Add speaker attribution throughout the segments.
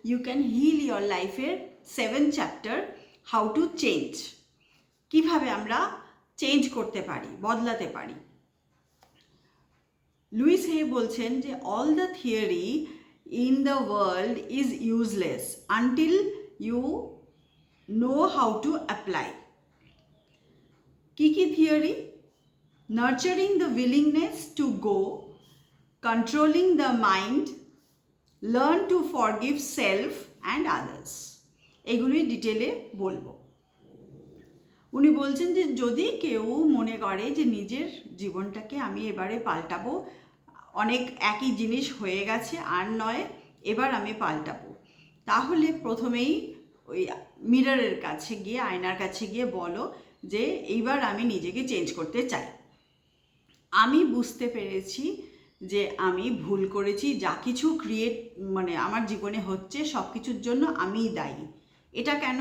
Speaker 1: You can hill your লাইফের 7 chapter how to change, কীভাবে আমরা চেঞ্জ করতে পারি, বদলাতে পারি। লুইস হে বলছেন যে all the theory in the world is useless until you know how to apply. কী কী theory? Nurturing the willingness to go, controlling the mind, learn to forgive self and others. এগুলোই ডিটেলে বলবো। উনি বলছেন যে যদি কেউ মনে করে যে নিজের জীবনটাকে আমি এবারে পাল্টাবো, অনেক একই জিনিস হয়ে গেছে আর নয়, এবার আমি পাল্টাবো, তাহলে প্রথমেই ওই মিররের কাছে গিয়ে, আয়নার কাছে গিয়ে বলো যে এইবার আমি নিজেকে চেঞ্জ করতে চাই। আমি বুঝতে পেরেছি যে আমি ভুল করেছি, যা কিছু আমার জীবনে হচ্ছে সব কিছুর জন্য আমিই দায়ী। এটা কেন?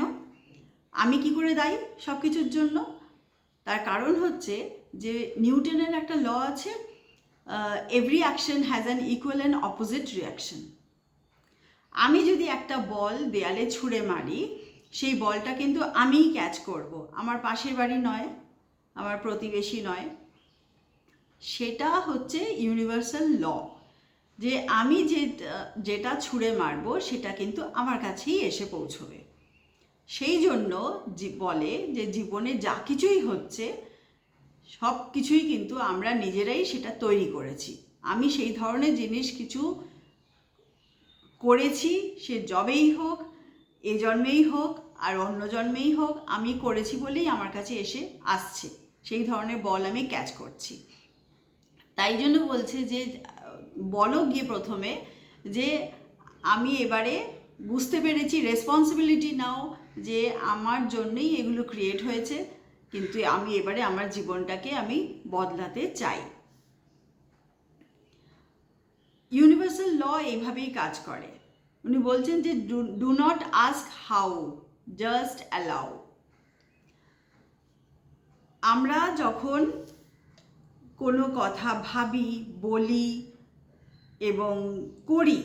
Speaker 1: আমি কি করে দায়ী সব কিছুর জন্য? তার কারণ হচ্ছে যে নিউটনের একটা ল আছে, every action has an equal and opposite reaction. আমি যদি একটা বল দেয়ালে ছুঁড়ে মারি, সেই বলটা কিন্তু আমিই ক্যাচ করব, আমার পাশের বাড়ি নয়, আমার প্রতিবেশী নয়। সেটা হচ্ছে ইউনিভার্সাল ল, যে আমি যেটা ছুঁড়ে মারবো সেটা কিন্তু আমার কাছেই এসে পৌঁছবে। সেই জন্য বলে যে জীবনে যা কিছুই হচ্ছে সব কিছুই কিন্তু আমরা নিজেরাই সেটা তৈরি করেছি। আমি সেই ধরনের জিনিস কিছু করেছি, সে জবেই হোক, এ জন্মেই হোক আর অন্য জন্মেই হোক, আমি করেছি বলেই আমার কাছে এসে আসছে, সেই ধরনের বল আমি ক্যাচ করছি। তাই জন্য বলছে যে বলো গিয়ে প্রথমে যে আমি এবারে বুঝতে পেরেছি, রেসপন্সিবিলিটি নাও যে আমার জন্যই এগুলো ক্রিয়েট হয়েছে, কিন্তু আমি এবারে আমার জীবনটাকে আমি বদলাতে চাই। ইউনিভার্সাল ল এইভাবেই কাজ করে। উনি বলছেন যে do not ask how, just allow. আমরা যখন কোনো কথা ভাবি, বলি এবং করি,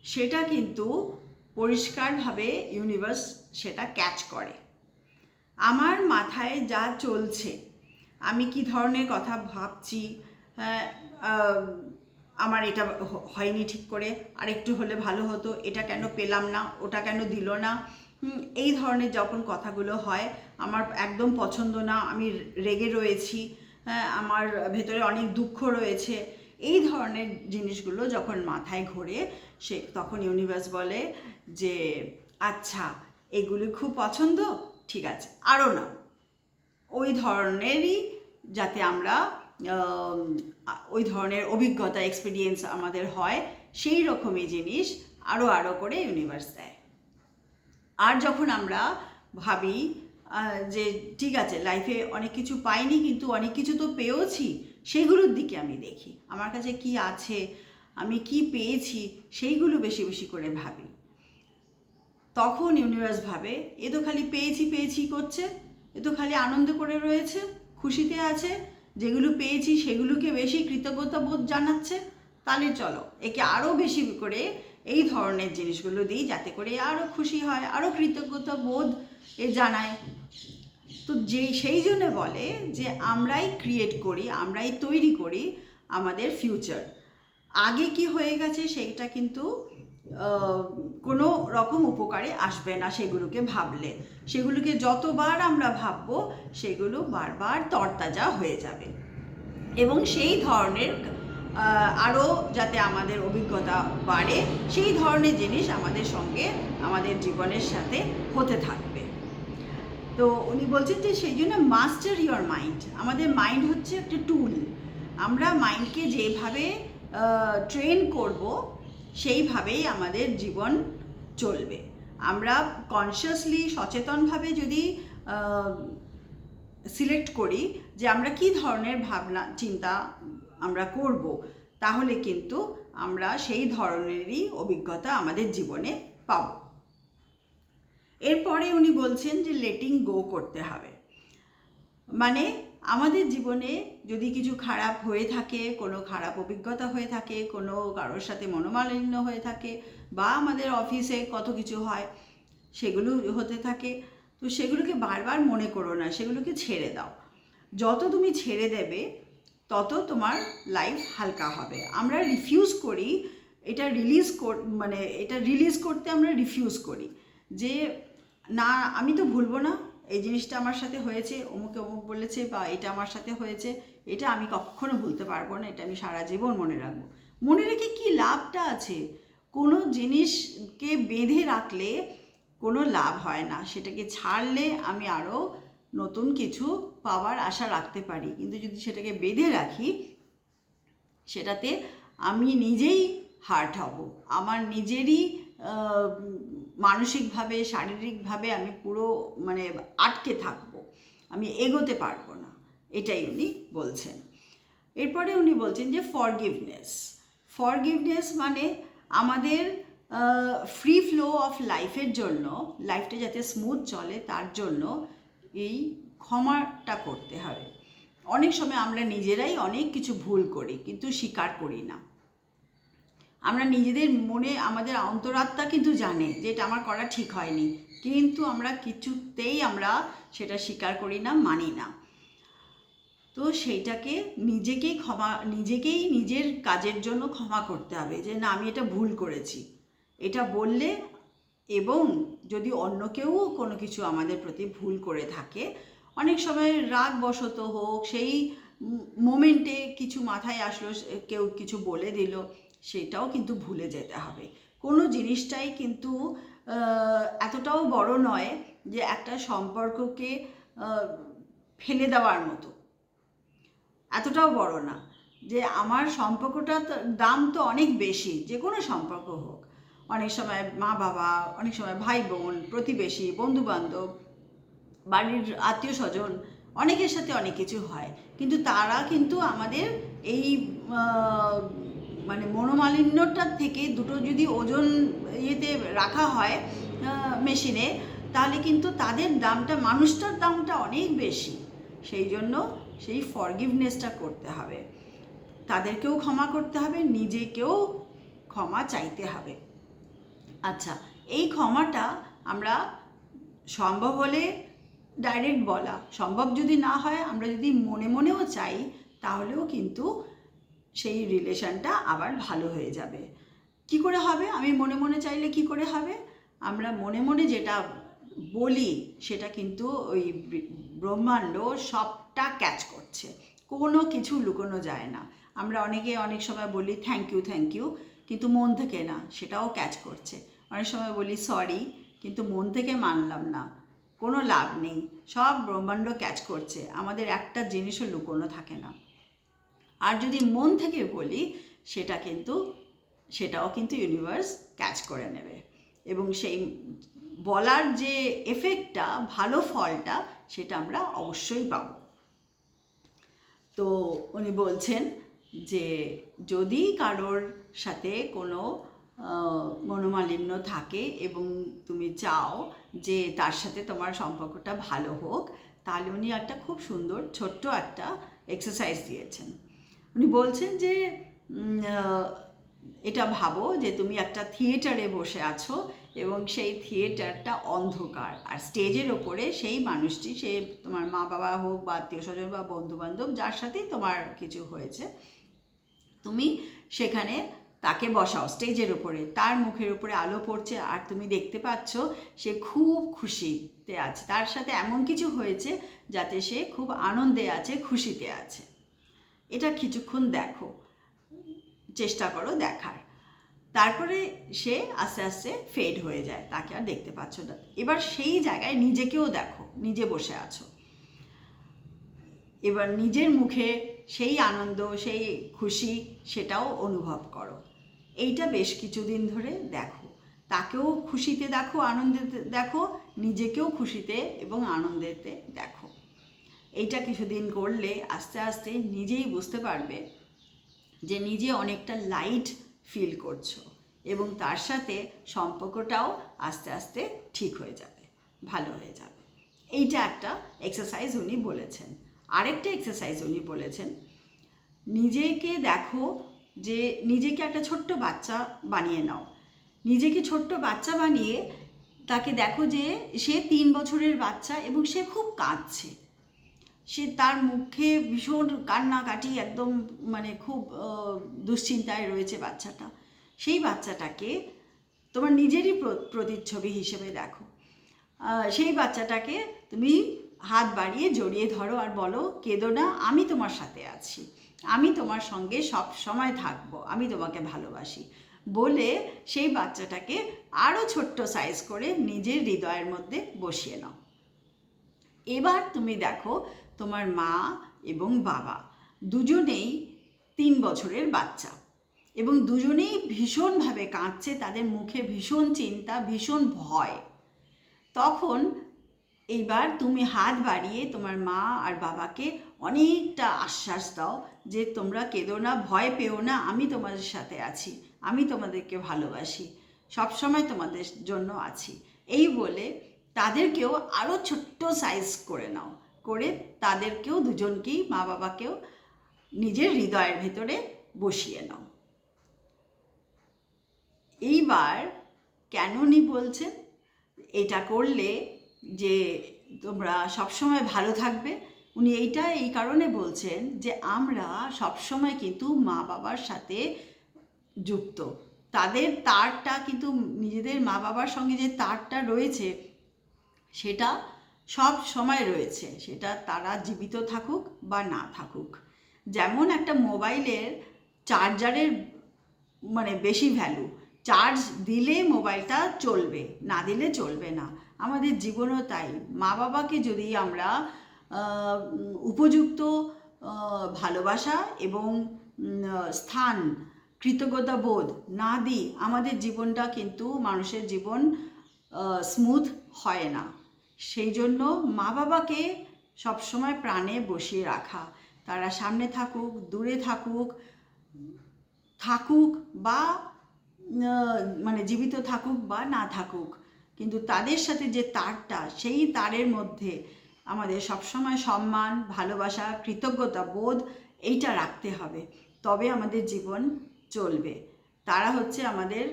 Speaker 1: সেটা কিন্তু পরিষ্কারভাবে ইউনিভার্স সেটা ক্যাচ করে। আমার মাথায় যা চলছে, আমি কি ধরনের কথা ভাবছি, আমার এটা হয়নি ঠিক করে, আর একটু হলে ভালো হতো, এটা কেন পেলাম না, ওটা কেন দিল না, এই ধরনের যখন কথাগুলো হয়, আমার একদম পছন্দ না, আমি রেগে রয়েছি, আমার ভেতরে অনেক দুঃখ রয়েছে, এই ধরনের জিনিসগুলো যখন মাথায় ঘোরে, তখন ইউনিভার্স বলে যে আচ্ছা এগুলি খুব পছন্দ, ঠিক আছে আরও না, ওই ধরনেরই যাতে আমরা ওই ধরনের অভিজ্ঞতা, এক্সপিরিয়েন্স আমাদের হয়, সেই রকমই জিনিস আরও আরও করে ইউনিভার্স দেয়। আর যখন আমরা ভাবি যে ঠিক আছে লাইফে অনেক কিছু পাইনি, কিন্তু অনেক কিছু তো পেয়েওছি, সেগুলোর দিকে আমি দেখি, আমার কাছে কি আছে, আমি কি পেয়েছি, সেইগুলো বেশি বেশি করে ভাবি, তখন ইউনিভার্স ভাবে এ তো খালি পেয়েছি পেয়েছি করছে, এ তো খালি আনন্দ করে রয়েছে, খুশিতে আছে, যেগুলো পেয়েছি সেগুলোকে বেশি কৃতজ্ঞতা বোধ জানাচ্ছে, তাহলে চলো একে আরও বেশি করে এই ধরনের জিনিসগুলো দিই, যাতে করে আরও খুশি হয়, আরও কৃতজ্ঞতা বোধ জানায়। তো সেই জন্য বলে যে আমরাই ক্রিয়েট করি, আমরাই তৈরি করি আমাদের ফিউচার। আগে কি হয়ে গেছে সেইটা কিন্তু কোনো রকম উপকারে আসবে না সেগুলোকে ভাবলে। সেগুলোকে যতবার আমরা ভাববো সেগুলো বারবার তরতাজা হয়ে যাবে, এবং সেই ধরনের আরও যাতে আমাদের অভিজ্ঞতা বাড়ে, সেই ধরনের জিনিস আমাদের সঙ্গে, আমাদের জীবনের সাথে হতে থাকবে। তো উনি বলছেন যে সেই জন্য মাস্টার ইয়োর মাইন্ড। আমাদের মাইন্ড হচ্ছে একটা টুল, আমরা মাইন্ডকে যেভাবে ট্রেন করব সেইভাবেই আমাদের জীবন চলবে। আমরা কনসিয়াসলি, সচেতনভাবে যদি সিলেক্ট করি যে আমরা কি ধরনের ভাবনা চিন্তা আমরা করব, তাহলে কিন্তু আমরা সেই ধরনেরই অভিজ্ঞতা আমাদের জীবনে পাব। এরপরে উনি বলছেন যে লেটিং গো করতে হবে, মানে আমাদের জীবনে যদি কিছু খারাপ হয়ে থাকে, কোনো খারাপ অভিজ্ঞতা হয়ে থাকে, কোনো কারোর সাথে মনোমালিন্য হয়ে থাকে, বা আমাদের অফিসে কত কিছু হয়, সেগুলো হতে থাকে, তো সেগুলোকে বারবার মনে করো না, সেগুলোকে ছেড়ে দাও। যত তুমি ছেড়ে দেবে তত তোমার লাইফ হালকা হবে। আমরা রিফিউজ করি এটা এটা রিলিজ করতে আমরা রিফিউজ করি, যে না আমি তো ভুলবো না, এই জিনিসটা আমার সাথে হয়েছে, অমুকে অমুক বলেছে, বা এটা আমার সাথে হয়েছে, এটা আমি কখনো ভুলতে পারবো না, এটা আমি সারা জীবন মনে রাখবো। মনে রেখে কি লাভটা আছে? কোনো জিনিসকে বেঁধে রাখলে কোনো লাভ হয় না, সেটাকে ছাড়লে আমি আরও নতুন কিছু পাওয়ার আশা রাখতে পারি, কিন্তু যদি সেটাকে বেঁধে রাখি সেটাতে আমি নিজেই হার্ট হব, আমার নিজেরই মানসিকভাবে শারীরিকভাবে আমি পুরো আটকে থাকবো, আমি এগোতে পারবো না, এটাই উনি বলছেন। এরপরে উনি বলছেন যে ফরগিভনেস মানে আমাদের ফ্রি ফ্লো অফ লাইফের জন্য, লাইফটা যাতে স্মুথ চলে তার জন্য এই ক্ষমাটা করতে হবে। অনেক সময় আমরা নিজেরাই অনেক কিছু ভুল করি কিন্তু স্বীকার করি না। আমরা নিজেদের মনে, আমাদের অন্তরাত্মা কিন্তু জানে যে এটা আমার করা ঠিক হয়নি, কিন্তু আমরা কিছুতেই সেটা স্বীকার করি না, মানি না। তো সেইটাকে নিজেকেই নিজের কাজের জন্য ক্ষমা করতে হবে, যে না আমি এটা ভুল করেছি, এটা বললে। এবং যদি অন্য কেউ কোনো কিছু আমাদের প্রতি ভুল করে থাকে, অনেক সময় রাগবশত হোক, সেই মোমেন্টে কিছু মাথায় আসলো, কেউ কিছু বলে দিল, সেটাও কিন্তু ভুলে যেতে হবে। কোনো জিনিসটাই কিন্তু এতটাও বড় নয় যে একটা সম্পর্ককে ফেলে দেওয়ার মতো, এতটাও বড় না যে আমার সম্পর্কটা দাম তো অনেক বেশি, যে কোনো সম্পর্ক হোক। অনেক সময় মা বাবা, অনেক সময় ভাই বোন, প্রতিবেশী, বন্ধুবান্ধব, বাড়ির আত্মীয় স্বজন, অনেকের সাথে অনেক কিছু হয়, কিন্তু তারা কিন্তু আমাদের এই মনোমালিন্যটার থেকে দুটো যদি ওজন ইয়েতে রাখা হয় মেশিনে, তাহলে কিন্তু তাদের দামটা, মানুষটার দামটা অনেক বেশি। সেই জন্য সেই ফরগিভনেসটা করতে হবে, তাদেরকেও ক্ষমা করতে হবে, নিজেকেও ক্ষমা চাইতে হবে। আচ্ছা, এই ক্ষমাটা আমরা সম্ভব হলে ডাইরেক্ট বলা, সম্ভব যদি না হয় আমরা যদি মনে মনেও চাই, তাহলেও কিন্তু সেই রিলেশনটা আবার ভালো হয়ে যাবে। কি করে হবে? আমি মনে মনে চাইলে কি করে হবে? আমরা মনে মনে যেটা বলি সেটা কিন্তু ওই ব্রহ্মাণ্ড সবটা ক্যাচ করছে, কোনো কিছু লুকোনো যায় না। আমরা অনেক সময় বলি থ্যাংক ইউ, কিন্তু মন থেকে না, সেটাও ক্যাচ করছে। অনেক সময় বলি সরি, কিন্তু মন থেকে মানলাম না, কোনো লাভ নেই, সব ব্রহ্মাণ্ড ক্যাচ করছে, আমাদের একটা জিনিসও লুকোনো থাকে না। আর যদি মন থেকে বলি সেটাও কিন্তু ইউনিভার্স ক্যাচ করে নেবে, এবং সেই বলার যে এফেক্টটা, ভালো ফলটা, সেটা আমরা অবশ্যই পাব। তো উনি বলছেন যে যদি কারোর সাথে কোনো মনোমালিন্য থাকে এবং তুমি চাও যে তার সাথে তোমার সম্পর্কটা ভালো হোক, তাহলে উনি একটা খুব সুন্দর ছোট্ট একটা এক্সারসাইজ দিয়েছেন। উনি বলছেন যে এটা ভাবো যে তুমি একটা থিয়েটারে বসে আছো এবং সেই থিয়েটারটা অন্ধকার, আর স্টেজের ওপরে সেই মানুষটি, সে তোমার মা বাবা হোক বা আত্মীয় স্বজন বা বন্ধুবান্ধব, যার সাথেই তোমার কিছু হয়েছে, তুমি সেখানে তাকে বসাও স্টেজের উপরে, তার মুখের উপরে আলো পড়ছে আর তুমি দেখতে পাচ্ছ সে খুব খুশিতে আছে, তার সাথে এমন কিছু হয়েছে যাতে সে খুব আনন্দে আছে, খুশিতে আছে। এটা কিছুক্ষণ দেখো, চেষ্টা করো দেখার। তারপরে সে আস্তে আস্তে ফেড হয়ে যায়, তাকে আর দেখতে পাচ্ছ না। এবার সেই জায়গায় নিজেকেও দেখো, নিজে বসে আছো, এবার নিজের মুখে সেই আনন্দ, সেই খুশি, সেটাও অনুভব করো। এইটা বেশ কিছুদিন ধরে দেখো, তাকেও খুশিতে দেখো, আনন্দেতে দেখো, নিজেকেও খুশিতে এবং আনন্দেতে দেখো। এইটা কিছুদিন করলে আস্তে আস্তে নিজেই বুঝতে পারবে যে নিজে অনেকটা লাইট ফিল করছো, এবং তার সাথে সম্পর্কটাও আস্তে আস্তে ঠিক হয়ে যাবে, ভালো হয়ে যাবে। এইটা একটা এক্সারসাইজ উনি বলেছেন। আরেকটা এক্সারসাইজ উনি বলেছেন, নিজেকে দেখো যে নিজেকে একটা ছোট্ট বাচ্চা বানিয়ে নাও। নিজেকে ছোট্ট বাচ্চা বানিয়ে তাকে দেখো যে সে 3 বছরের বাচ্চা এবং সে খুব কাঁদছে, সে তার মুখে ভীষণ কান্নাকাটি, একদম মানে খুব দুশ্চিন্তায় রয়েছে বাচ্চাটা। সেই বাচ্চাটাকে তোমার নিজেরই প্রতিচ্ছবি হিসেবে দেখো। সেই বাচ্চাটাকে তুমি হাত বাড়িয়ে জড়িয়ে ধরো আর বলো, কেঁদো না, আমি তোমার সাথে আছি, আমি তোমার সঙ্গে সব সময় থাকবো, আমি তোমাকে ভালোবাসি বলে সেই বাচ্চাটাকে আরও ছোট্ট সাইজ করে নিজের হৃদয়ের মধ্যে বসিয়ে নাও। এবার তুমি দেখো তোমার মা এবং বাবা দুজনেই 3 বছরের বাচ্চা এবং দুজনেই ভীষণভাবে কাঁদছে, তাদের মুখে ভীষণ চিন্তা, ভীষণ ভয়। তখন এইবার তুমি হাত বাড়িয়ে তোমার মা আর বাবাকে অনেকটা আশ্বাস দাও যে তোমরা কেঁদো না, ভয় পেও না, আমি তোমাদের সাথে আছি, আমি তোমাদেরকে ভালোবাসি, সবসময় তোমাদের জন্য আছি। এই বলে তাদেরকেও আরও ছোট্ট সাইজ করে নাও, করে তাদেরকেও দুজনকেই, মা বাবাকেও নিজের হৃদয়ের ভেতরে বসিয়ে নাও। এইবার কেন উনি বলছেন এটা করলে যে তোমরা সবসময় ভালো থাকবে, উনি এইটা এই কারণে বলছেন যে আমরা সবসময় কিন্তু মা বাবার সাথে যুক্ত, তাদের তারটা কিন্তু নিজেদের মা বাবার সঙ্গে যে তারটা রয়েছে সেটা সব সময় রয়েছে, সেটা তারা জীবিত থাকুক বা না থাকুক। যেমন একটা মোবাইলের চার্জারের মানে বেশি ভ্যালু, চার্জ দিলে মোবাইলটা চলবে, না দিলে চলবে না। আমাদের জীবনও তাই, মা বাবাকে যদি আমরা উপযুক্ত ভালোবাসা এবং স্থান, কৃতজ্ঞতা বোধ না দিই, আমাদের জীবনটা কিন্তু, মানুষের জীবন স্মুথ হয় না। সেই জন্য মা বাবাকে সবসময় প্রাণে বসিয়ে রাখা, তারা সামনে থাকুক, দূরে থাকুক, বা মানে জীবিত থাকুক বা না থাকুক, কিন্তু তাদের সাথে যে তারটা, সেই তারের মধ্যে আমাদের সবসময় সম্মান, ভালোবাসা, কৃতজ্ঞতা বোধ এইটা রাখতে হবে, তবে আমাদের জীবন চলবে। তারা হচ্ছে আমাদের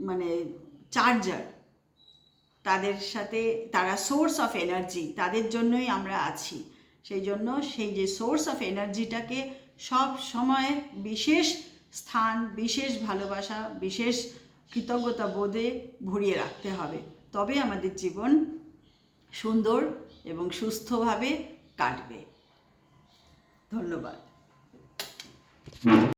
Speaker 1: মানে চার্জার, তাদের সাথে, তারা সোর্স অফ এনার্জি, তাদের জন্যই আমরা আছি। সেই জন্য সেই যে সোর্স অফ এনার্জিটাকে সব সময় বিশেষ স্থান, বিশেষ ভালোবাসা, বিশেষ কৃতজ্ঞতা বোধে ভরিয়ে রাখতে হবে, তবে আমাদের জীবন সুন্দর এবং সুস্থভাবে কাটবে। ধন্যবাদ।